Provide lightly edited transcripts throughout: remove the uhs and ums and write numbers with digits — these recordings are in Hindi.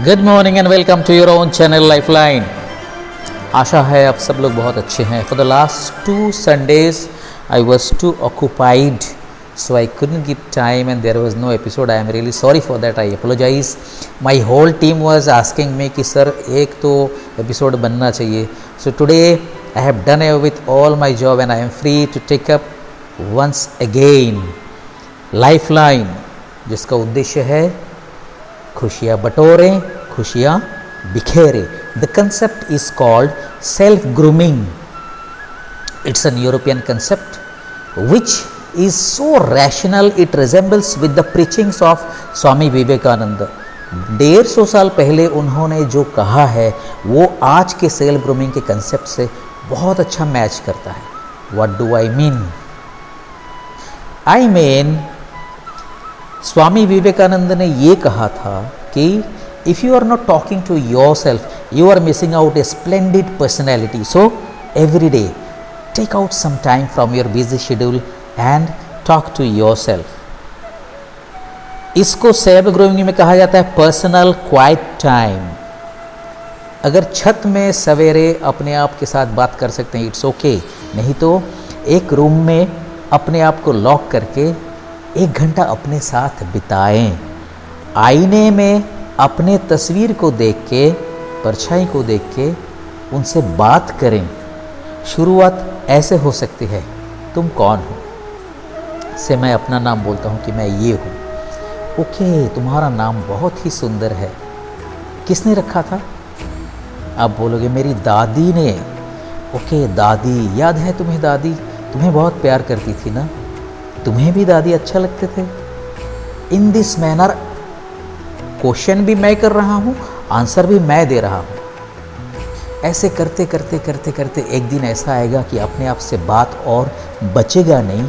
Good morning and welcome to your own channel Lifeline. आशा है आप सब लोग बहुत अच्छे हैं। For the last 2 Sundays I was too occupied, so I couldn't give time and there was no episode. I am really sorry for that. I apologize. My whole team was asking me कि सर एक तो एपिसोड बनना चाहिए. So today I have done away with all my job and I am free to take up once again Lifeline, जिसका उद्देश्य है खुशियाँ बटोरें, खुशियाँ बिखेरे. The concept is called self-grooming. It's an European concept which is so rational it resembles with the preachings of Swami Vivekananda. 150 साल पहले उन्होंने जो कहा है वो आज के सेल्फ ग्रूमिंग के कंसेप्ट से बहुत अच्छा मैच करता है. What do I mean? I mean Swami Vivekananda ने ये कहा था कि if you are not talking to your self you are missing out a splendid personality. So every day take out some time from your busy schedule and talk to your self. इसको सेल्फ ग्रूमिंग में कहा जाता है पर्सनल क्वाइट टाइम. अगर छत में सवेरे अपने आप के साथ बात कर सकते हैं इट्स ओके, नहीं तो एक रूम में अपने आप को लॉक करके 1 घंटा अपने साथ बिताएं. आईने में अपने तस्वीर को देख के, परछाई को देख के उनसे बात करें. शुरुआत ऐसे हो सकती है, तुम कौन हो से मैं अपना नाम बोलता हूँ कि मैं ये हूँ. ओके, तुम्हारा नाम बहुत ही सुंदर है. किसने रखा था? आप बोलोगे मेरी दादी ने. ओके दादी, याद है तुम्हें दादी तुम्हें बहुत प्यार करती थी ना? तुम्हें भी दादी अच्छा लगते थे? इन दिस मैनर क्वेश्चन भी मैं कर रहा हूँ, आंसर भी मैं दे रहा हूँ. ऐसे करते करते करते करते एक दिन ऐसा आएगा कि अपने आप से बात और बचेगा नहीं.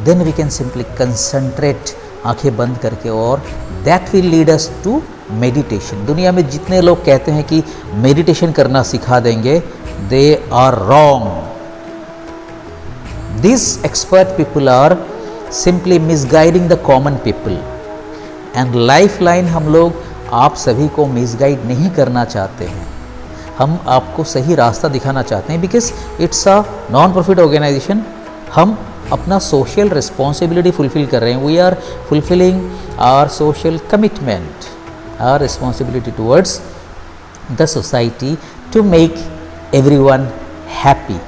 Then we can simply concentrate, आंखें बंद करके, और that will lead us to meditation. दुनिया में जितने लोग कहते हैं कि मेडिटेशन करना सिखा देंगे, they are wrong. This expert people are simply misguiding the common people. And lifeline हम लोग आप सभी को मिसगाइड नहीं करना चाहते हैं. हम आपको सही रास्ता दिखाना चाहते हैं because it's a non profit organisation. हम अपना सोशल रिस्पॉन्सिबिलिटी फुलफिल कर रहे हैं. We are fulfilling our social commitment, our responsibility towards the society to make everyone happy.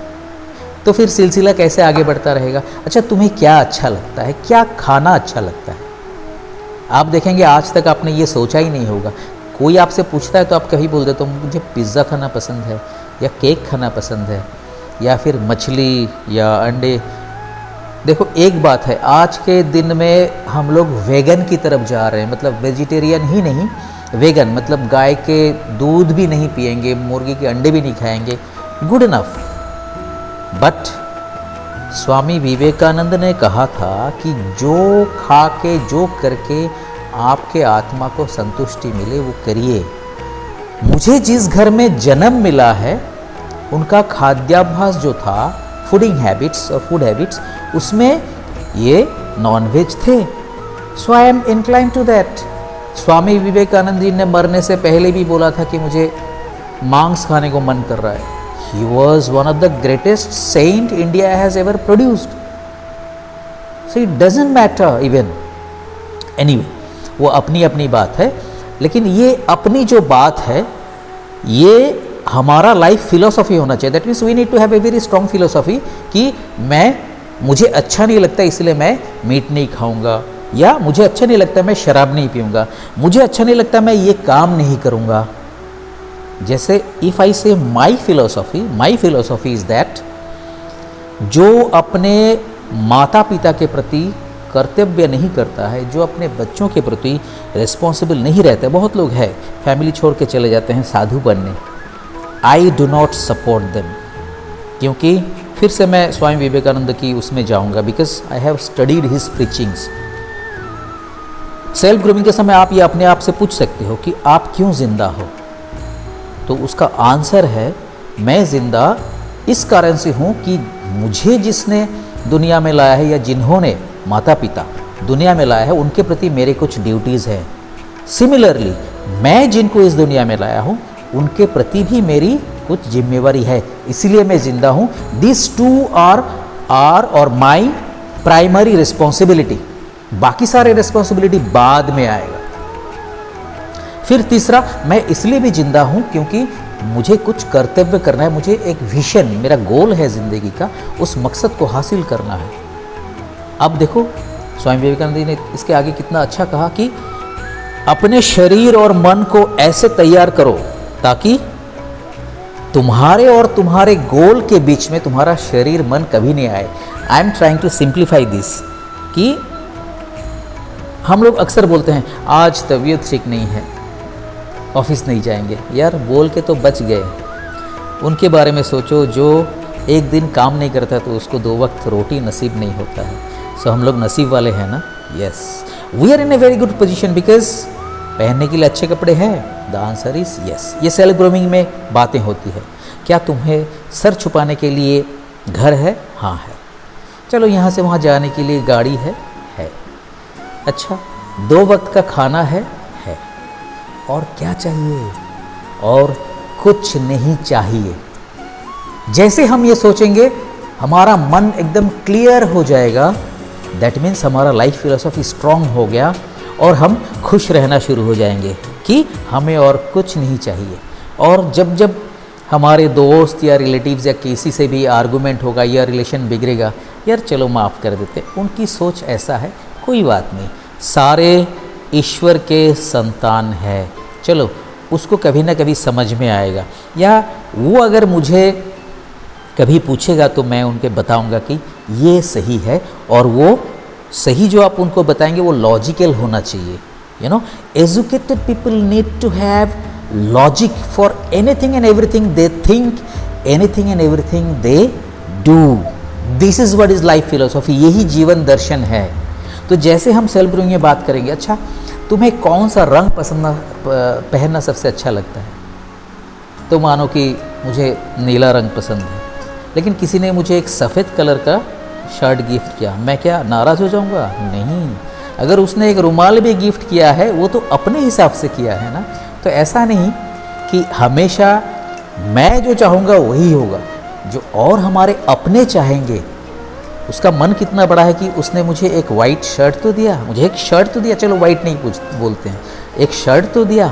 तो फिर सिलसिला कैसे आगे बढ़ता रहेगा? अच्छा, तुम्हें क्या अच्छा लगता है? क्या खाना अच्छा लगता है? आप देखेंगे आज तक आपने ये सोचा ही नहीं होगा. कोई आपसे पूछता है तो आप कभी बोल देते हो मुझे पिज़्ज़ा खाना पसंद है, या केक खाना पसंद है, या फिर मछली या अंडे. देखो एक बात है, आज के दिन में हम लोग वेगन की तरफ जा रहे हैं. मतलब वेजिटेरियन ही नहीं, वेगन मतलब गाय के दूध भी नहीं पिएंगे, मुर्गी के अंडे भी नहीं खाएंगे. Good enough. But Swami Vivekananda ने कहा था कि जो खा के, जो करके आपके आत्मा को संतुष्टि मिले वो करिए. मुझे जिस घर में जन्म मिला है उनका खाद्याभ्यास जो था, फूडिंग हैबिट्स और फूड हैबिट्स, उसमें ये नॉनवेज थे. So I am incline to that. Swami Vivekananda ji ने मरने से पहले भी बोला था कि मुझे मांस खाने को मन कर रहा है. He was one of the greatest saint India has ever produced. So it doesn't matter even. Anyway, वो अपनी अपनी बात है. लेकिन ये अपनी जो बात है ये हमारा लाइफ फिलोसॉफी होना चाहिए. That means we need to have a very strong philosophy कि मुझे अच्छा नहीं लगता इसलिए मैं मीट नहीं खाऊंगा, या मुझे अच्छा नहीं लगता मैं शराब नहीं पीऊँगा, मुझे अच्छा नहीं लगता मैं ये काम नहीं करूँगा. जैसे इफ़ आई से माई फिलोसॉफी इज़ दैट जो अपने माता पिता के प्रति कर्तव्य नहीं करता है, जो अपने बच्चों के प्रति रिस्पॉन्सिबल नहीं रहता, बहुत लोग हैं फैमिली छोड़ के चले जाते हैं साधु बनने. I do not support them. क्योंकि फिर से मैं स्वामी विवेकानंद की उसमें जाऊंगा because I have studied his preachings. Self grooming के समय आप ये अपने आप से पूछ सकते हो कि आप क्यों जिंदा हो? तो उसका आंसर है मैं ज़िंदा इस कारण से हूँ कि मुझे जिसने दुनिया में लाया है, या जिन्होंने माता पिता दुनिया में लाया है, उनके प्रति मेरे कुछ ड्यूटीज़ हैं. सिमिलरली मैं जिनको इस दुनिया में लाया हूँ उनके प्रति भी मेरी कुछ जिम्मेवारी है, इसीलिए मैं जिंदा हूँ। दिस टू आर और माई प्राइमरी रिस्पॉन्सिबिलिटी, बाकी सारे रिस्पॉन्सिबिलिटी बाद में आएगा। फिर तीसरा, मैं इसलिए भी जिंदा हूँ क्योंकि मुझे कुछ कर्तव्य करना है, मुझे एक विजन, मेरा गोल है ज़िंदगी का, उस मकसद को हासिल करना है। अब देखो स्वामी विवेकानंद जी ने इसके आगे कितना अच्छा कहा कि अपने शरीर और मन को ऐसे तैयार करो ताकि तुम्हारे और तुम्हारे गोल के बीच में तुम्हारा शरीर मन कभी नहीं आए। I am trying to simplify this कि हम लोग अक्सर बोलते हैं आज तबीयत ठीक नहीं है, ऑफिस नहीं जाएंगे। यार बोल के तो बच गए, उनके बारे में सोचो जो एक दिन काम नहीं करता तो उसको 2 वक्त रोटी नसीब नहीं होता है। सो हम लोग नसीब वाले हैं ना। Yes, we are in a very good position because पहनने के लिए अच्छे कपड़े हैं। The answer is yes. ये सेल्फ ग्रूमिंग में बातें होती है। क्या तुम्हें सर छुपाने के लिए घर है? हाँ है। चलो यहाँ से वहाँ जाने के लिए गाड़ी है? है। अच्छा 2 वक्त का खाना है? और क्या चाहिए? और कुछ नहीं चाहिए। जैसे हम ये सोचेंगे हमारा मन एकदम क्लियर हो जाएगा। दैट मीन्स हमारा लाइफ फिलोसॉफी स्ट्रांग हो गया और हम खुश रहना शुरू हो जाएंगे कि हमें और कुछ नहीं चाहिए। और जब जब हमारे दोस्त या रिलेटिव्स या किसी से भी आर्गूमेंट होगा या रिलेशन बिगड़ेगा, यार चलो माफ़ कर देते, उनकी सोच ऐसा है, कोई बात नहीं, सारे ईश्वर के संतान है, चलो उसको कभी ना कभी समझ में आएगा। या वो अगर मुझे कभी पूछेगा तो मैं उनके बताऊंगा कि ये सही है, और वो सही जो आप उनको बताएंगे वो लॉजिकल होना चाहिए। You know, educated people need to have logic for anything and everything they think, anything and everything they do. This is what is life philosophy, यही जीवन दर्शन है। तो जैसे हम सेल्फ ग्रूमिंग में बात करेंगे, अच्छा तुम्हें कौन सा रंग पहनना सबसे अच्छा लगता है? तो मानो कि मुझे नीला रंग पसंद है, लेकिन किसी ने मुझे एक सफ़ेद कलर का शर्ट गिफ्ट किया, मैं क्या नाराज़ हो जाऊंगा? नहीं। अगर उसने एक रुमाल भी गिफ्ट किया है वो तो अपने हिसाब से किया है ना। तो ऐसा नहीं कि हमेशा मैं जो चाहूँगा वही होगा, जो और हमारे अपने चाहेंगे। उसका मन कितना बड़ा है कि उसने मुझे एक वाइट शर्ट तो दिया, मुझे एक शर्ट तो दिया, चलो वाइट नहीं बोलते हैं, एक शर्ट तो दिया।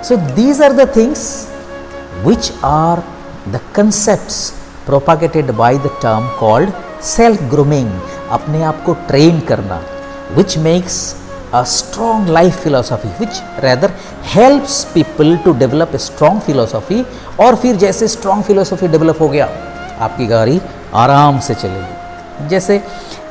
So these are the things which are the concepts propagated by the term called self grooming, अपने आप को ट्रेन करना, which makes a strong life philosophy which rather helps people to develop a strong philosophy। और फिर जैसे strong philosophy develop हो गया, आपकी गाड़ी आराम से चलेगी। जैसे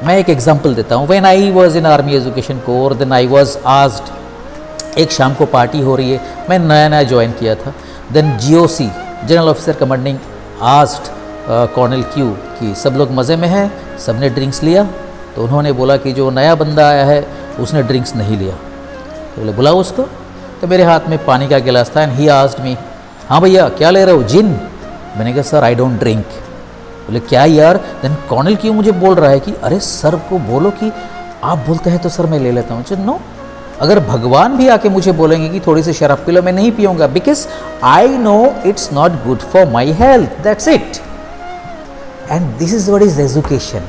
मैं एक एग्जांपल देता हूँ, when I was in army education corps then I was asked, एक शाम को पार्टी हो रही है, मैं नया नया ज्वाइन किया था, then GOC general officer commanding asked colonel Q कि सब लोग मज़े में हैं, सबने ड्रिंक्स लिया? तो उन्होंने बोला कि जो नया बंदा आया है उसने ड्रिंक्स नहीं लिया। तो बोले बुलाओ उसको। तो मेरे हाथ में पानी का गिलास था एंड ही आस्क्ड मी, हाँ भैया क्या ले रहे हो, जिन? मैंने कहा सर आई डोंट ड्रिंक। बोले क्या यार? देन कर्नल क्यों मुझे बोल रहा है कि अरे सर को बोलो कि आप बोलते हैं तो सर मैं ले लेता हूँ। चलो नो, अगर भगवान भी आके मुझे बोलेंगे कि थोड़ी सी शराब पी लो, मैं नहीं पीऊँगा, because I know it's not good for my health, that's it. And this is what is education.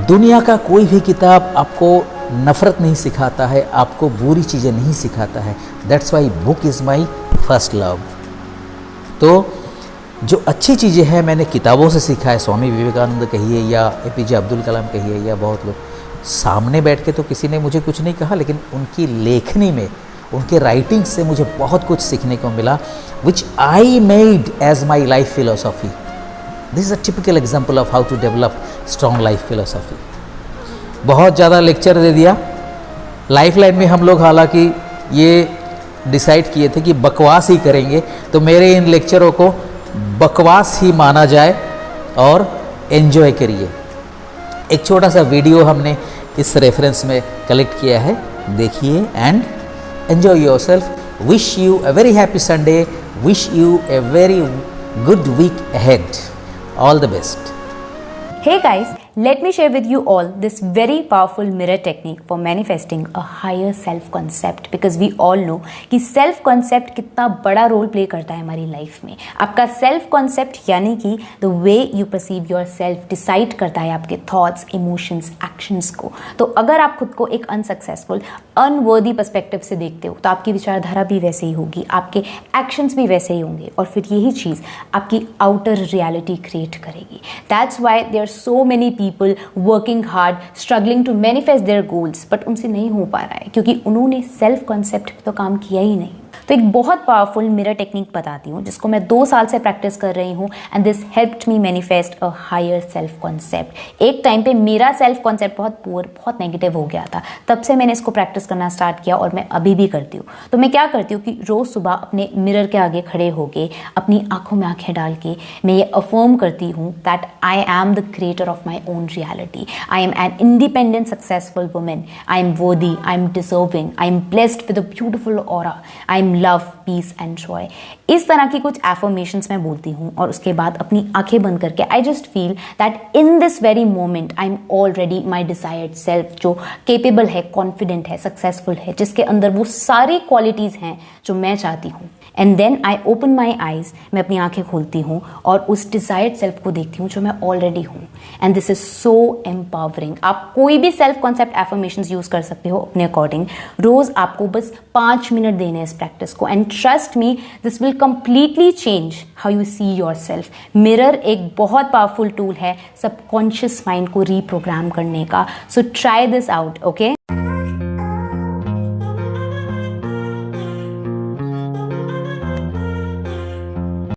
दुनिया का कोई भी किताब आपको नफ़रत नहीं सिखाता है, आपको बुरी चीज़ें नहीं सिखाता है। That's why book is my first love. तो जो अच्छी चीज़ें हैं मैंने किताबों से सीखा है, स्वामी विवेकानंद कहिए या एपीजे अब्दुल कलाम कहिए या बहुत लोग, सामने बैठ के तो किसी ने मुझे कुछ नहीं कहा, लेकिन उनकी लेखनी में, उनके राइटिंग से मुझे बहुत कुछ सीखने को मिला, which I made as my life philosophy. This is a typical example of how to develop strong life philosophy. बहुत ज़्यादा लेक्चर दे दिया। लाइफ लाइन में हम लोग हालांकि ये डिसाइड किए थे कि बकवास ही करेंगे, तो मेरे इन लेक्चरों को बकवास ही माना जाए और एंजॉय करिए। एक छोटा सा वीडियो हमने इस रेफरेंस में कलेक्ट किया है, देखिए and enjoy yourself. Wish you a very happy Sunday, wish you a very good week ahead, all the best. Hey guys, let me share with you all this very powerful mirror technique for manifesting a higher self concept, because we all know कि self concept कितना बड़ा रोल प्ले करता है हमारी लाइफ में। आपका self concept यानी कि the way you perceive yourself decide करता है आपके thoughts, emotions, actions को। तो अगर आप खुद को एक अनसक्सेसफुल, अनवर्दी पर्सपेक्टिव से देखते हो तो आपकी विचारधारा भी वैसे ही होगी, आपके एक्शंस भी वैसे ही होंगे, और फिर यही चीज़ आपकी आउटर रियलिटी क्रिएट करेगी। That's why there are so many people working hard, struggling to manifest their goals, but उनसे नहीं हो पा रहा है क्योंकि उन्होंने सेल्फ कॉन्सेप्ट पे तो काम किया ही नहीं। तो एक बहुत पावरफुल मिरर टेक्निक बताती हूँ जिसको मैं 2 साल से प्रैक्टिस कर रही हूँ, and this helped me manifest a higher self concept. एक टाइम पे मेरा सेल्फ कॉन्सेप्ट बहुत पुअर, बहुत नेगेटिव हो गया था, तब से मैंने इसको प्रैक्टिस करना स्टार्ट किया और मैं अभी भी करती हूँ। तो मैं क्या करती हूँ कि रोज़ सुबह अपने मिरर के आगे खड़े होके अपनी आंखों में आंखें डाल के मैं ये अफर्म करती हूँ that I am the creator of my own reality, I am an independent successful women, I am worthy, I am deserving, I am blessed with a beautiful aura, I am love, peace and joy. इस तरह की कुछ एफर्मेशंस मैं बोलती हूँ और उसके बाद अपनी आंखें बंद करके I just feel that in this very moment I am already my desired self, जो केपेबल है, कॉन्फिडेंट है, सक्सेसफुल है, जिसके अंदर वो सारी क्वालिटीज़ हैं जो मैं चाहती हूँ। And then I open my eyes, मैं अपनी आंखें खोलती हूँ और उस डिजायर्ड सेल्फ को देखती हूँ जो मैं ऑलरेडी हूँ। And this is so empowering. आप कोई भी सेल्फ कॉन्सेप्ट एफर्मेशंस यूज कर सकते हो अपने अकॉर्डिंग। रोज आपको बस 5 मिनट देने हैं इस प्रैक्टिस को, and trust me this will completely change how you see your self. Mirror एक बहुत पावरफुल टूल है सबकॉन्शियस माइंड को रीप्रोग्राम करने का। So try this out, okay.